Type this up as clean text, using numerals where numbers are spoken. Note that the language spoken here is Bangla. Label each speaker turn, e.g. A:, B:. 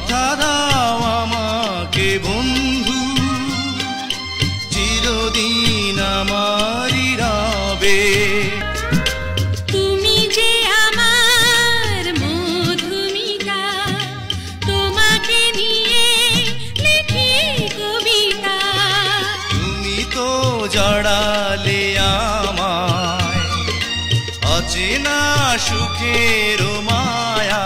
A: কথা দাও আমাকে বন্ধু, চিরদিন আমারই রবে।
B: তুমি যে আমার মধুমিতা, তোমাকে নিয়ে লিখি কবিতা।
A: তুমি তো জড়ালে আমায় অচেনা সুখের মায়া।